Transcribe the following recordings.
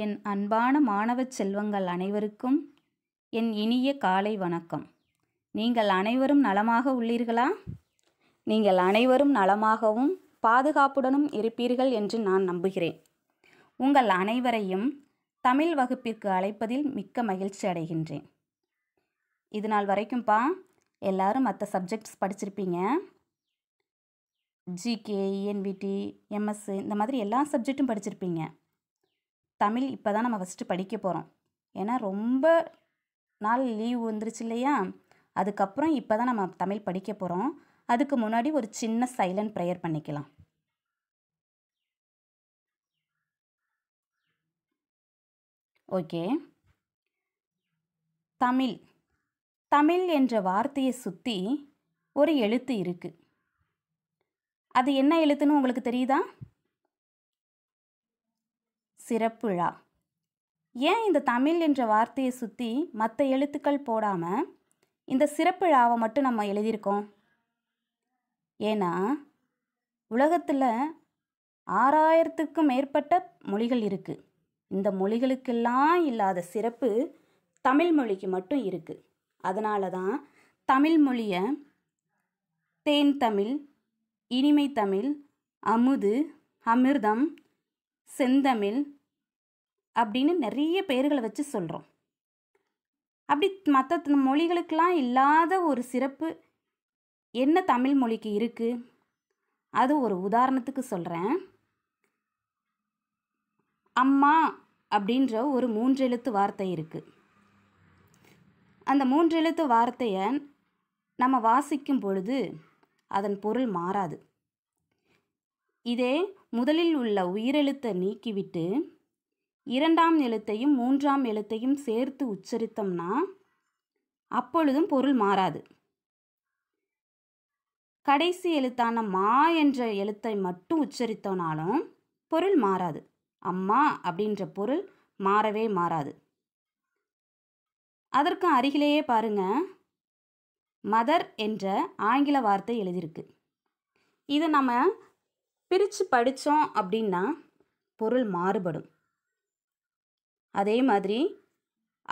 என் அன்பான மாணவ செல்வங்கள் அனைவருக்கும் என் இனிய காலை வணக்கம். நீங்கள் அனைவரும் நலமாக உள்ளீர்களா? நீங்கள் அனைவரும் நலமாகவும் பாதுகாப்புடனும் இருப்பீர்கள் என்று நான் நம்புகிறேன். உங்கள் அனைவரையும் தமிழ் வகுப்பிற்கு அழைப்பதில் மிக்க மகிழ்ச்சி அடைகின்றேன். இது நாள் வரைக்கும்ப்பா எல்லாரும் மற்ற சப்ஜெக்ட்ஸ் படிச்சிருப்பீங்க. ஜிகே, என்விடி, எம்எஸ் இந்த மாதிரி எல்லா சப்ஜெக்ட்டும் படிச்சிருப்பீங்க. தமிழ் இப்போ தான் நம்ம ஃபஸ்ட்டு படிக்க போகிறோம். ஏன்னா ரொம்ப நாள் லீவ் வந்துருச்சு இல்லையா? அதுக்கப்புறம் இப்போ தான் நம்ம தமிழ் படிக்க போகிறோம். அதுக்கு முன்னாடி ஒரு சின்ன சைலண்ட் ப்ரேயர் பண்ணிக்கலாம். ஓகே. தமிழ் தமிழ் என்ற வார்த்தையை சுற்றி ஒரு எழுத்து இருக்குது. அது என்ன எழுத்துன்னு உங்களுக்கு தெரியுதா? சிறப்புழா. ஏன் இந்த தமிழ் என்ற வார்த்தையை சுற்றி மற்ற எழுத்துக்கள் போடாமல் இந்த சிறப்புழாவை மட்டும் நம்ம எழுதியிருக்கோம்? ஏன்னா உலகத்தில் 6000க்கும் மேற்பட்ட மொழிகள் இருக்குது. இந்த மொழிகளுக்கெல்லாம் இல்லாத சிறப்பு தமிழ் மொழிக்கு மட்டும் இருக்குது. அதனால தான் தமிழ் மொழியை தேன் தமிழ், இனிமை தமிழ், அமுது, அமிர்தம், செந்தமிழ் அப்படின்னு நிறைய பெயர்களை வச்சு சொல்கிறோம். அப்படி மற்ற மொழிகளுக்கெல்லாம் இல்லாத ஒரு சிறப்பு என்ன தமிழ் மொழிக்கு இருக்குது? அது ஒரு உதாரணத்துக்கு சொல்கிறேன். அம்மா அப்படின்ற ஒரு 3 எழுத்து வார்த்தை இருக்குது. அந்த 3 எழுத்து வார்த்தையை நம்ம வாசிக்கும் பொழுது அதன் பொருள் மாறாது. இதே முதலில் உள்ள உயிரெழுத்தை நீக்கிவிட்டு 2ஆம் எழுத்தையும் 3ஆம் எழுத்தையும் சேர்த்து உச்சரித்தோம்னா அப்பொழுதும் பொருள் மாறாது. கடைசி எழுத்தான மா என்ற எழுத்தை மட்டும் உச்சரித்தோனாலும் பொருள் மாறாது. அம்மா அப்படின்ற பொருள் மாறவே மாறாது. அதற்கு அருகிலேயே பாருங்க, மதர் என்ற ஆங்கில வார்த்தை எழுதியிருக்கு. இதை நம்ம பிரித்து படித்தோம் அப்படின்னா பொருள் மாறுபடும். அதே மாதிரி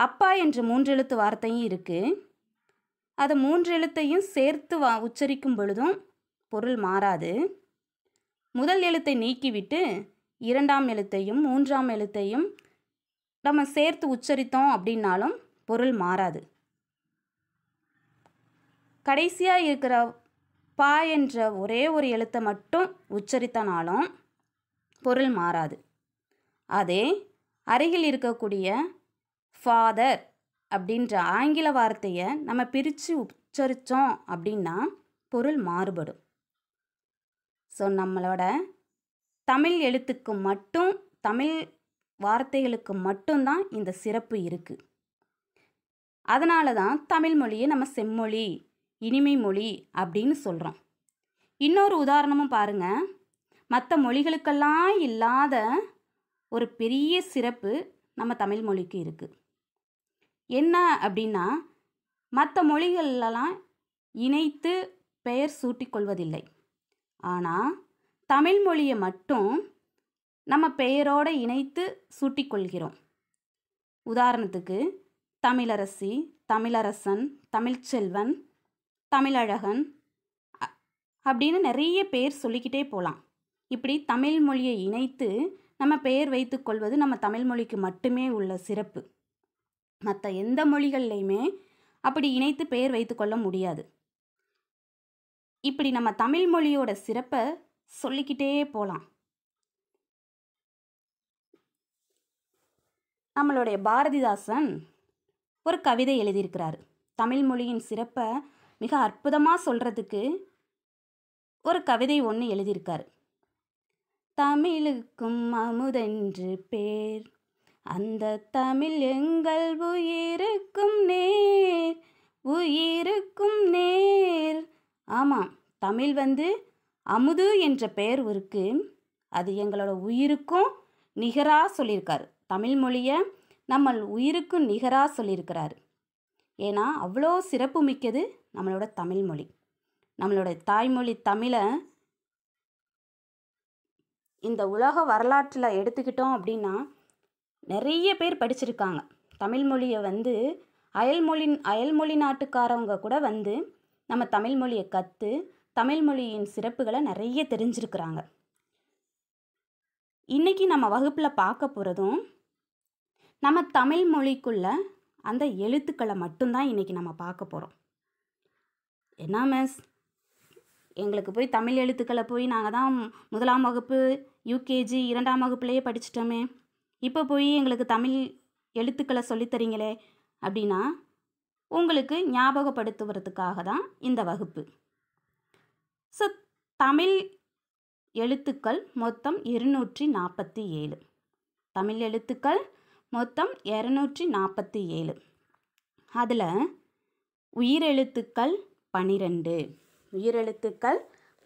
அப்பா என்ற 3 எழுத்து வார்த்தையும் இருக்குது. அது 3 எழுத்தையும் சேர்த்து உச்சரிக்கும் பொழுதும் பொருள் மாறாது. முதல் எழுத்தை நீக்கிவிட்டு 2ஆம் எழுத்தையும் 3ஆம் எழுத்தையும் நம்ம சேர்த்து உச்சரித்தோம் அப்படின்னாலும் பொருள் மாறாது. கடைசியாக இருக்கிற பா என்ற ஒரே ஒரு எழுத்தை மட்டும் உச்சரித்தனாலும் பொருள் மாறாது. அதே அருகில் இருக்கக்கூடிய ஃபாதர் அப்படின்ற ஆங்கில வார்த்தையை நம்ம பிரித்து உச்சரித்தோம் அப்படின்னா பொருள் மாறுபடும். ஸோ நம்மளோட தமிழ் எழுத்துக்கு மட்டும், தமிழ் வார்த்தைகளுக்கு மட்டும்தான் இந்த சிறப்பு இருக்குது. அதனால தான் தமிழ் மொழியை நம்ம செம்மொழி, இனிமை மொழி அப்படின்னு சொல்கிறோம். இன்னொரு உதாரணமும் பாருங்கள். மற்ற மொழிகளுக்கெல்லாம் இல்லாத ஒரு பெரிய சிறப்பு நம்ம தமிழ் மொழிக்கு இருக்குது. என்ன அப்படின்னா, மற்ற மொழிகளெல்லாம் இணைத்து பெயர் சூட்டிக்கொள்வதில்லை. ஆனால் தமிழ் மொழியை மட்டும் நம்ம பெயரோடு இணைத்து சூட்டிக்கொள்கிறோம். உதாரணத்துக்கு தமிழரசி, தமிழரசன், தமிழ்ச்செல்வன், தமிழழகன் அப்படின்னு நிறைய பெயர் சொல்லிக்கிட்டே போகலாம். இப்படி தமிழ் மொழியை இணைத்து நம்ம பெயர் வைத்து கொள்வது நம்ம தமிழ் மொழிக்கு மட்டுமே உள்ள சிறப்பு. மற்ற எந்த மொழிகள்லையுமே அப்படி இணைத்து பெயர் வைத்து கொள்ள முடியாது. இப்படி நம்ம தமிழ் மொழியோட சிறப்பை சொல்லிக்கிட்டே போகலாம். நம்மளுடைய பாரதிதாசன் ஒரு கவிதை எழுதியிருக்கிறாரு. தமிழ் மொழியின் சிறப்பை மிக அற்புதமாக சொல்கிறதுக்கு ஒரு கவிதை ஒன்று எழுதியிருக்காரு. தமிழுக்கும் அமுதென்று பேர், அந்த தமிழ் எங்கள் உயிருக்கும் நேர், உயிருக்கும் நேர். ஆமாம், தமிழ் அமுது என்ற பெயர் இருக்குது. அது எங்களோட உயிருக்கும் நிகராக சொல்லியிருக்காரு. தமிழ் மொழியை நம்ம உயிருக்கும் நிகராக சொல்லியிருக்கிறாரு. ஏன்னா அவ்வளோ சிறப்பு மிக்கது நம்மளோட தமிழ் மொழி. நம்மளோட தாய்மொழி தமிழை இந்த உலக வரலாற்றில் எடுத்துக்கிட்டோம் அப்படின்னா நிறைய பேர் படிச்சிருக்காங்க. தமிழ் மொழியை வந்து அயல்மொழி நாட்டுக்காரவங்க கூட வந்து நம்ம தமிழ் மொழியை கற்று தமிழ் மொழியின் சிறப்புகளை நிறைய தெரிஞ்சிருக்கிறாங்க. இன்றைக்கி நம்ம வகுப்பில் பார்க்க போகிறதும் நம்ம தமிழ் மொழிக்குள்ள அந்த எழுத்துக்களை மட்டும்தான் இன்றைக்கி நம்ம பார்க்க போகிறோம். என்ன மிஸ், எங்களுக்கு போய் தமிழ் எழுத்துக்களை போய் நாங்கள் தான் 1ஆம் வகுப்பு யூகேஜி 2ஆம் வகுப்புலேயே படிச்சிட்டோமே, இப்போ போய் எங்களுக்கு தமிழ் எழுத்துக்களை சொல்லித்தரீங்களே அப்படின்னா உங்களுக்கு ஞாபகப்படுத்துவதற்காக தான் இந்த வகுப்பு. ஸோ தமிழ் எழுத்துக்கள் மொத்தம் 247. தமிழ் எழுத்துக்கள் மொத்தம் 247. அதில் உயிரெழுத்துக்கள் 12. உயிரெழுத்துக்கள்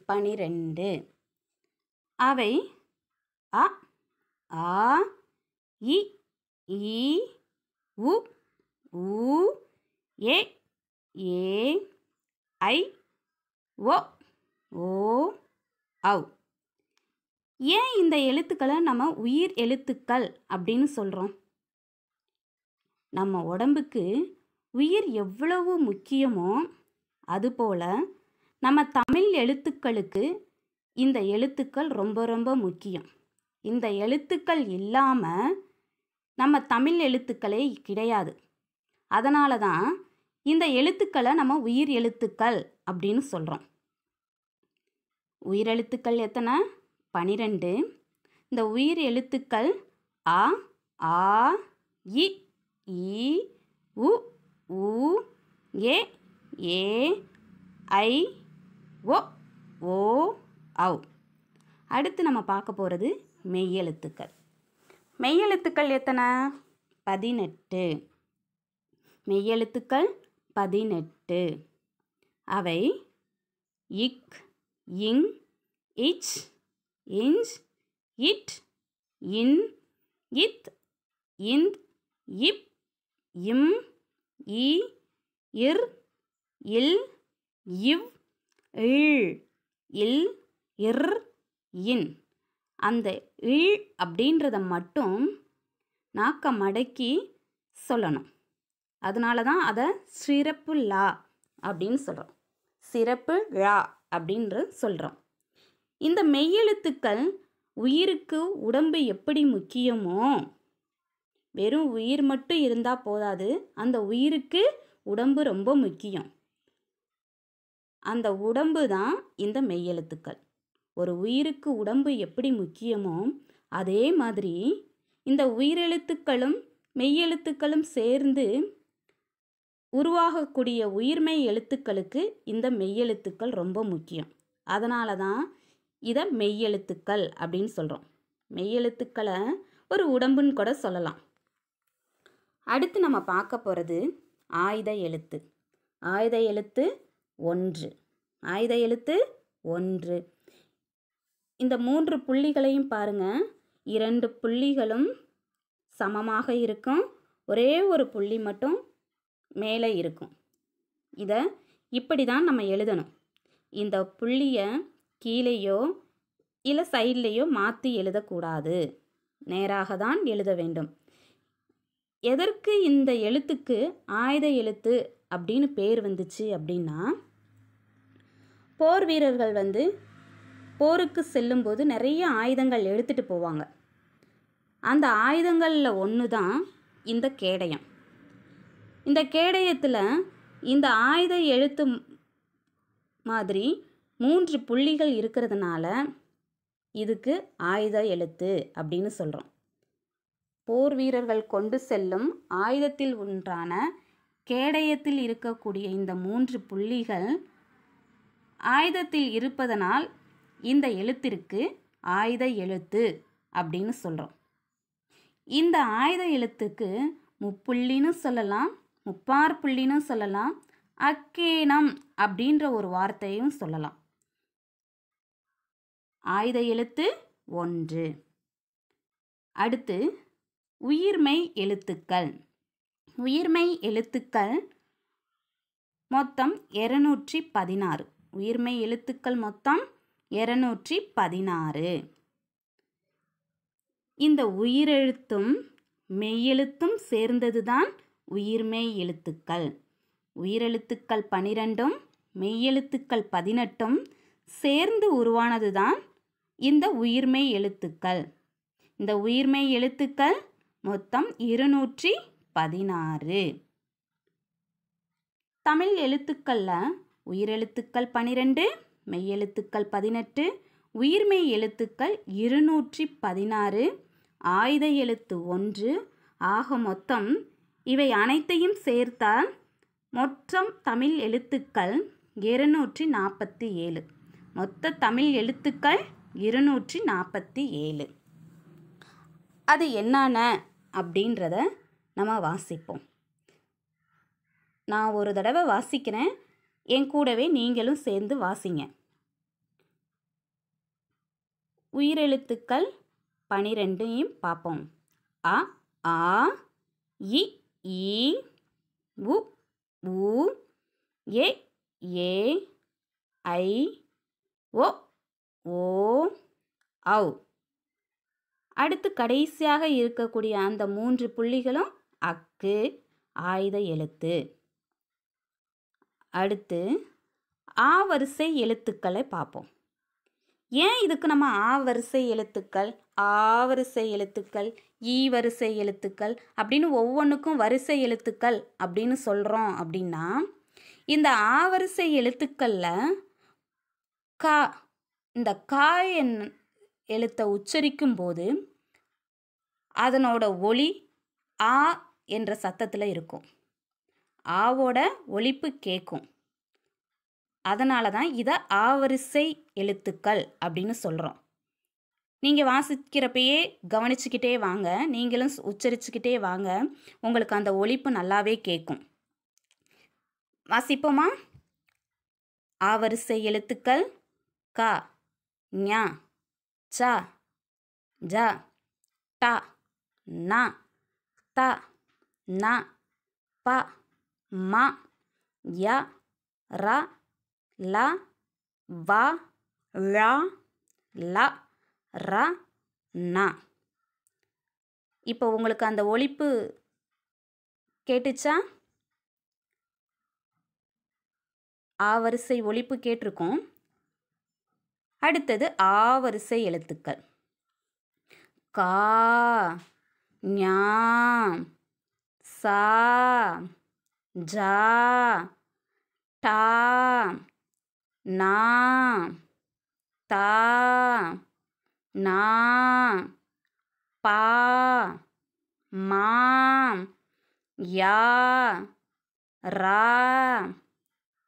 12. அவை அ, ஆ, இ, ஈ, உ, ஊ, ஏ, ஏ, ஐ, ஓ, ஓ, ஔ. ஏன் இந்த எழுத்துக்களை நம்ம உயிர் எழுத்துக்கள் அப்படின்னு சொல்கிறோம்? நம்ம உடம்புக்கு உயிர் எவ்வளவு முக்கியமோ அதுபோல் நம்ம தமிழ் எழுத்துக்களுக்கு இந்த எழுத்துக்கள் ரொம்ப ரொம்ப முக்கியம். இந்த எழுத்துக்கள் இல்லாமல் நம்ம தமிழ் எழுத்துக்களே கிடையாது. அதனால தான் இந்த எழுத்துக்களை நம்ம உயிர் எழுத்துக்கள் அப்படின்னு சொல்கிறோம். உயிரெழுத்துக்கள் எத்தனை? 12. இந்த உயிர் எழுத்துக்கள் அ, ஆ, இ, ஈ, உ, ஊ, ஏ, ஏ, ஐ, ஓ, ஓ, ஔ. அடுத்து நம்ம பார்க்க போகிறது மெய்யெழுத்துக்கள். மெய்யெழுத்துக்கள் எத்தனை? 18. மெய்யெழுத்துக்கள் 18. அவை இக், இங், இச், இஞ்ச், இட், இன், இத், இந்த், இப், இம், இ, இர், இல், இவ், இல், இல், இர், இன். அந்த இல் அப்படின்றத மட்டும் நாக்க மடக்கி சொல்லணும். அதனால தான் அதை சிறப்பு லா அப்படின்னு சொல்கிறோம். சிறப்பு லா அப்படின்ற சொல்கிறோம். இந்த மெய்யெழுத்துக்கள் உயிருக்கு உடம்பு எப்படி முக்கியமோ, வெறும் உயிர் மட்டும் இருந்தால் போதாது, அந்த உயிருக்கு உடம்பு ரொம்ப முக்கியம். அந்த உடம்பு தான் இந்த மெய்யெழுத்துக்கள். ஒரு உயிருக்கு உடம்பு எப்படி முக்கியமோ அதே மாதிரி இந்த உயிரெழுத்துக்களும் மெய்யெழுத்துக்களும் சேர்ந்து உருவாகக்கூடிய உயிர்மெய் எழுத்துக்களுக்கு இந்த மெய்யெழுத்துக்கள் ரொம்ப முக்கியம். அதனால தான் இதை மெய்யெழுத்துக்கள் அப்படின்னு சொல்கிறோம். மெய்யெழுத்துக்களை ஒரு உடம்புன்னு கூட சொல்லலாம். அடுத்து நம்ம பார்க்க போகிறது ஆயுத எழுத்து. ஆயுத எழுத்து 1. ஆயுத எழுத்து 1. இந்த 3 புள்ளிகளையும் பாருங்கள். 2 புள்ளிகளும் சமமாக இருக்கும். ஒரே ஒரு புள்ளி மட்டும் மேலே இருக்கும். இதை இப்படி தான் நம்ம எழுதணும். இந்த புள்ளியை கீழேயோ இல்லை சைட்லேயோ மாற்றி எழுதக்கூடாது. நேராக தான் எழுத வேண்டும். எதற்கு இந்த எழுத்துக்கு ஆயுத எழுத்து அப்படின்னு பேர் வந்துச்சு அப்படின்னா, போர் வீரர்கள் வந்து போருக்கு செல்லும்போது நிறைய ஆயுதங்கள் எடுத்துகிட்டு போவாங்க. அந்த ஆயுதங்களில் ஒன்று தான் இந்த கேடயம். இந்த கேடயத்தில் இந்த ஆயுத எழுத்து மாதிரி 3 புள்ளிகள் இருக்கிறதுனால இதுக்கு ஆயுத எழுத்து அப்படின்னு சொல்கிறோம். போர் வீரர்கள் கொண்டு செல்லும் ஆயுதத்தில் ஒன்றான கேடயத்தில் இருக்கக்கூடிய இந்த 3 புள்ளிகள் ஆயுதத்தில் இருப்பதனால் இந்த எழுத்திற்கு ஆயுத எழுத்து அப்படின்னு சொல்கிறோம். இந்த ஆயுத எழுத்துக்கு முப்புள்ளின்னு சொல்லலாம், முப்பார் புள்ளின்னு சொல்லலாம், அக்கேனம் அப்படின்ற ஒரு வார்த்தையும் சொல்லலாம். ஆயுத எழுத்து 1. அடுத்து உயிர்மெய் எழுத்துக்கள். உயிர்மெய் எழுத்துக்கள் மொத்தம் 216. உயிர்மெய் எழுத்துக்கள் மொத்தம் 216. இந்த உயிரெழுத்தும் மெய்யெழுத்தும் சேர்ந்ததுதான் உயிர்மெய் எழுத்துக்கள். உயிரெழுத்துக்கள் 12ம் மெய்யெழுத்துக்கள் 18ம் சேர்ந்து உருவானதுதான் இந்த உயிர்மெய் எழுத்துக்கள். இந்த உயிர்மெய் எழுத்துக்கள் மொத்தம் 216. தமிழ் எழுத்துக்களில் உயிரெழுத்துக்கள் 12, மெய்யெழுத்துக்கள் 18, உயிர்மெய் எழுத்துக்கள் 216, ஆயுத எழுத்து 1. ஆக மொத்தம் இவை அனைத்தையும் சேர்த்தால் மொத்தம் தமிழ் எழுத்துக்கள் 247. மொத்த தமிழ் எழுத்துக்கள் 247. அது என்னென்ன அப்படின்றத நம்ம வாசிப்போம். நான் ஒரு தடவை வாசிக்கிறேன், என் கூடவே நீங்களும் சேர்ந்து வாசிங்க. உயிரெழுத்துக்கள் 12ஐயும் பார்ப்போம். அ, ஆ, இ, ஈ, உ, ஊ, ஏ, ஏ, ஐ, ஓ, ஓ, ஔ. அடுத்து கடைசியாக இருக்கக்கூடிய அந்த 3 புள்ளிகளும் அக்கு, ஆயுத எழுத்து. அடுத்து ஆ வரிசை எழுத்துக்களை பார்ப்போம். ஏன் இதுக்கு நம்ம ஆ வரிசை எழுத்துக்கள், ஆ வரிசை எழுத்துக்கள், ஈ வரிசை எழுத்துக்கள் அப்படின்னு ஒவ்வொன்றுக்கும் வரிசை எழுத்துக்கள் அப்படின்னு சொல்கிறோம் அப்படின்னா, இந்த ஆ வரிசை எழுத்துக்களில் கா, இந்த கா எழுத்தை உச்சரிக்கும் போது அதனோட ஒலி ஆ என்ற சத்தத்தில் இருக்கும். ஆவோட ஒலிப்பு கேட்கும். அதனால தான் இதை ஆவரிசை எழுத்துக்கள் அப்படின்னு சொல்கிறோம். நீங்கள் வாசிக்கிறப்பயே கவனிச்சுக்கிட்டே வாங்க, நீங்களும் உச்சரிச்சுக்கிட்டே வாங்க, உங்களுக்கு அந்த ஒலிப்பு நல்லாவே கேட்கும். வாசிப்போமா? ஆவரிசை எழுத்துக்கள் க, ஞ, ச, ஜ, ட, ந, த, ந, ப, ம, ய, ர, ல, வ, ழ, ல, ர, ந. இப்போ உங்களுக்கு அந்த ஒலிப்பு கேட்டுச்சா? ஆவரிசை ஒலிப்பு கேட்டிருக்கும். அடுத்தது ஆவரிசை எழுத்துக்கள் கா, ஞ, சா, ஜா, டா, நா, தா, நா, பா, மா, யா, ரா,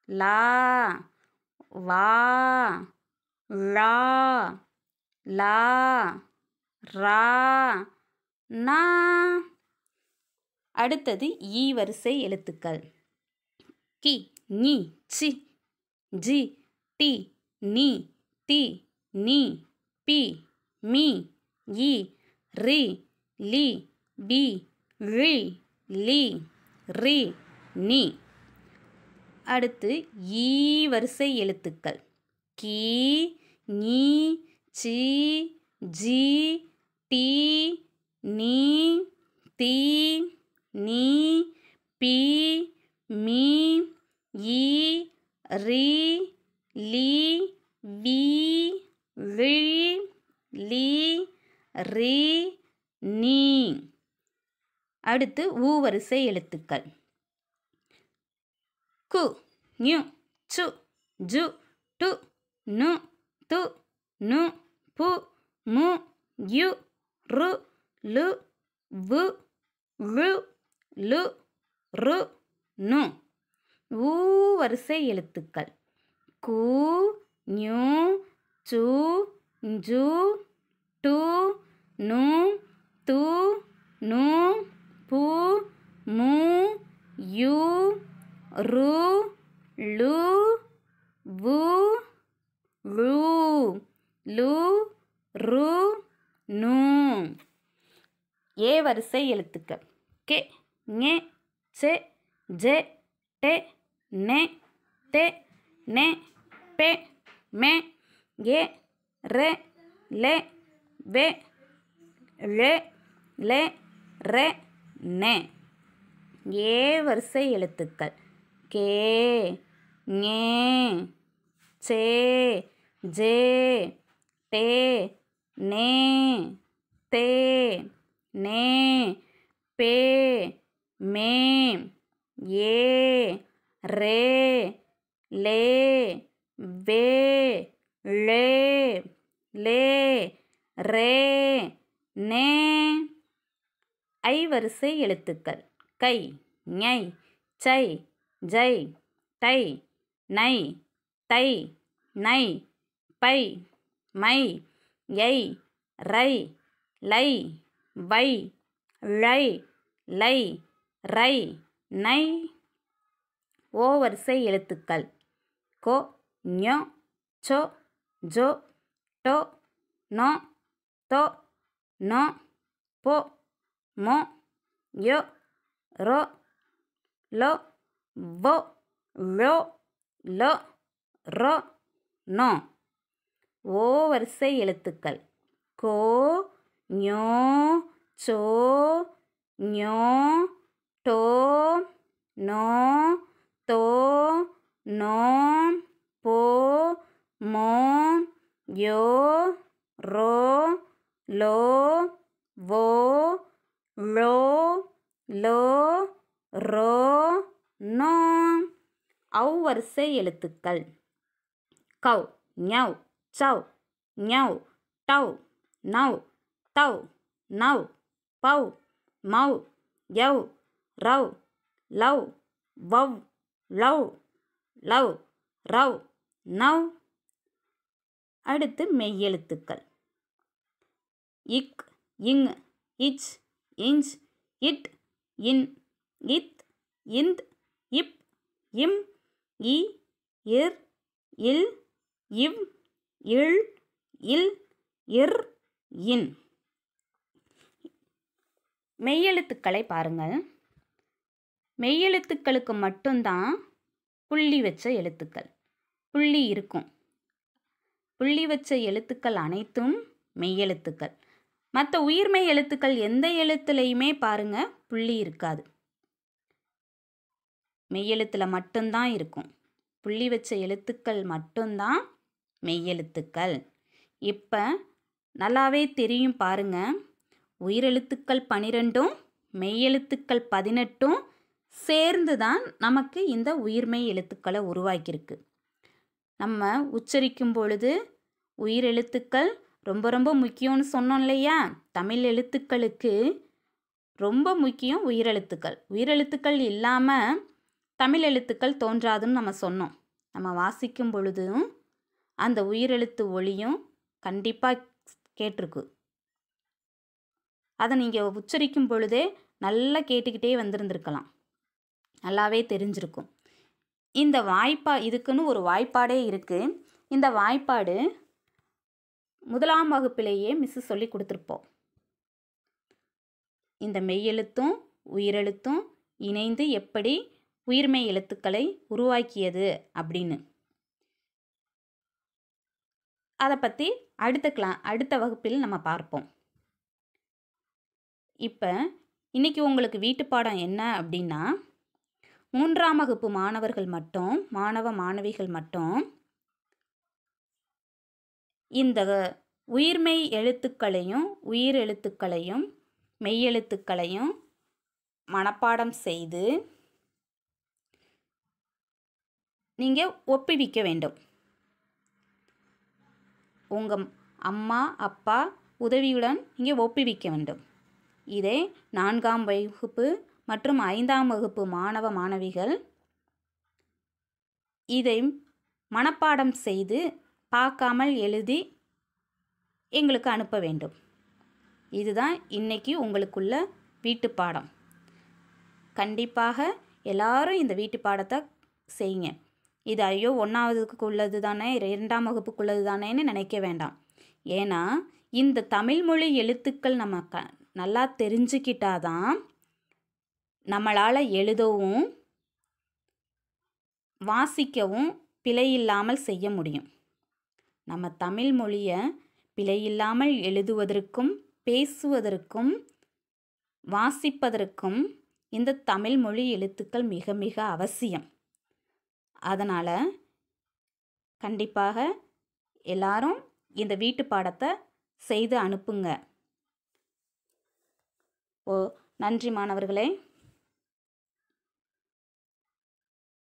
லா, வா, லா, லா, ரா, நா. அடுத்தது ஈ வரிசை எழுத்துக்கள் கி, நீ, சி, ஜி, டி, நீ, தி, நீ, பி, மீ, இ, ரி, லி, பி, ழி, லி, ரி, நீ. அடுத்து ஈ வரிசை எழுத்துக்கள் கி, நீ, சி, ஜி, டி, நீ, தி, நீ, பி, மீ, இ, ரி, லி, வி, ழி, லி, ரி, நீ. அடுத்து ஊ வரிசை எழுத்துக்கள் கு, ஞு, சு, ஜு, டு, நு, து, நு, பு, மு, யு, ரு, லு, வு, ழு, லு, ரு, நு. ஊ வரிசை எழுத்துக்கள் கு, ஞு, சு, ஜு, டு, நு, து, நு, பு, மு, யு, ரு, லு, வு, ழு, லு, ரு, நு. ஏ வரிசை எழுத்துக்கள் கே, ஞே, செ, ஜெ, டெ, நெ, தெ, நெ, பெ, மெ, ஏ, ரெ, லெ, வெ, ழெ, லெ, ரெ நெ. ஏ வரிசை எழுத்துக்கள் கே ஞே சே ஜே டே நே தே நே பே மே ஏ ரே லே வே ளே லே ரே நே. ஐ வரிசை எழுத்துக்கள் கை ஞை சை ஜை தை நை தை நை பை மை யை ரை லை வை ழை லை ரை நை. ஓ வரிசை எழுத்துக்கள் கோ ஞோ சோ ஜோ டோ நோ தோ நோ போ மோ யோ ரோ லோ வோ ழோ லோ ரோ நோ. ஓ வரிசை எழுத்துக்கள் கோ ஞோ சோ ஞோ டோ நோ தோ நோ போ மோ யோ ரோ லோ வோ ழோ லோ ரோ நோ. ஔ வரிசை எழுத்துக்கள் கௌ ஞௌ சௌ ஞௌ டௌ நௌ தௌ நௌ பௌ மௌ யௌ ரௌ லௌ வௌ லௌ லௌ ரௌ நௌ. அடுத்து மெய்யெழுத்துக்கள் இக் இங் இச் இஞ்ச் இட் இன் இத் இந்த் இப் இம் இ இர் இல் இவ் இல் இல் இர் இன். மெய்யெழுத்துக்களை பாருங்கள். மெய்யெழுத்துக்களுக்கு மட்டும்தான் புள்ளி வச்ச எழுத்துக்கள் புள்ளி இருக்கும். புள்ளி வச்ச எழுத்துக்கள் அனைத்தும் மெய்யெழுத்துக்கள். மற்ற உயிர்மெய் எழுத்துக்கள் எந்த எழுத்துலையுமே பாருங்க புள்ளி இருக்காது. மெய்யெழுத்தில் மட்டும்தான் இருக்கும். புள்ளி வச்ச எழுத்துக்கள் மட்டும்தான் மெய்யெழுத்துக்கள். இப்போ நல்லாவே தெரியும் பாருங்க. உயிரெழுத்துக்கள் 12 மெய்யெழுத்துக்கள் 18 சேர்ந்து தான் நமக்கு இந்த உயிர்மெய் எழுத்துக்களை உருவாக்கியிருக்கு. நம்ம உச்சரிக்கும் பொழுது உயிரெழுத்துக்கள் ரொம்ப ரொம்ப முக்கியம்னு சொன்னோம் இல்லையா? தமிழ் எழுத்துக்களுக்கு ரொம்ப முக்கியம் உயிரெழுத்துக்கள். உயிரெழுத்துக்கள் இல்லாமல் தமிழ் எழுத்துக்கள் தோன்றாதுன்னு நம்ம சொன்னோம். நம்ம வாசிக்கும் பொழுதும் அந்த உயிரெழுத்து ஒலியும் கண்டிப்பாக கேட்டிருக்கு. அதை நீங்கள் உச்சரிக்கும் பொழுதே நல்லா கேட்டுக்கிட்டே வந்திருந்துருக்கலாம். நல்லாவே தெரிஞ்சிருக்கும். இந்த இதுக்குன்னு ஒரு வாய்ப்பாடே இருக்குது. இந்த வாய்ப்பாடு 1ஆம் வகுப்பிலேயே மிஸ்ஸு சொல்லி கொடுத்துருப்போம். இந்த மெய்யெழுத்தும் உயிரெழுத்தும் இணைந்து எப்படி உயிர்மெய் எழுத்துக்களை உருவாக்கியது அப்படின்னு. அதை பற்றி அடுத்த வகுப்பில் நம்ம பார்ப்போம். இப்போ இன்றைக்கி உங்களுக்கு வீட்டு பாடம் என்ன அப்படின்னா, 3ஆம் வகுப்பு மாணவிகள் மட்டும் இந்த உயிர்மெய் எழுத்துக்களையும் உயிரெழுத்துக்களையும் மெய்யெழுத்துக்களையும் மனப்பாடம் செய்து நீங்கள் ஒப்புவிக்க வேண்டும். உங்கள் அம்மா அப்பா உதவியுடன் நீங்கள் ஒப்புவிக்க வேண்டும். இதை 4ஆம் வகுப்பு மற்றும் 5ஆம் வகுப்பு மாணவிகள் இதை மனப்பாடம் செய்து பார்க்காமல் எழுதி எங்களுக்கு அனுப்ப வேண்டும். இதுதான் இன்னைக்கு உங்களுக்குள்ள வீட்டு பாடம். கண்டிப்பாக எல்லாரும் இந்த வீட்டு பாடத்தை செய்யுங்க. இது ஐயோ 1ஆவதுக்கு உள்ளது தானே 2ஆம் வகுப்புக்குள்ளது தானேன்னு நினைக்க வேண்டாம். ஏன்னா இந்த தமிழ்மொழி எழுத்துக்கள் நம்ம நல்லா தெரிஞ்சுக்கிட்டாதான் நம்மளால் எழுதவும் வாசிக்கவும் பிழையில்லாமல் செய்ய முடியும். நம்ம தமிழ் மொழியை பிழையில்லாமல் எழுதுவதற்கும் பேசுவதற்கும் வாசிப்பதற்கும் இந்த தமிழ் மொழி எழுத்துக்கள் மிக மிக அவசியம். அதனால் கண்டிப்பாக எல்லாரும் இந்த வீட்டு பாடத்தை செய்து அனுப்புங்க. நன்றி மாணவர்களே.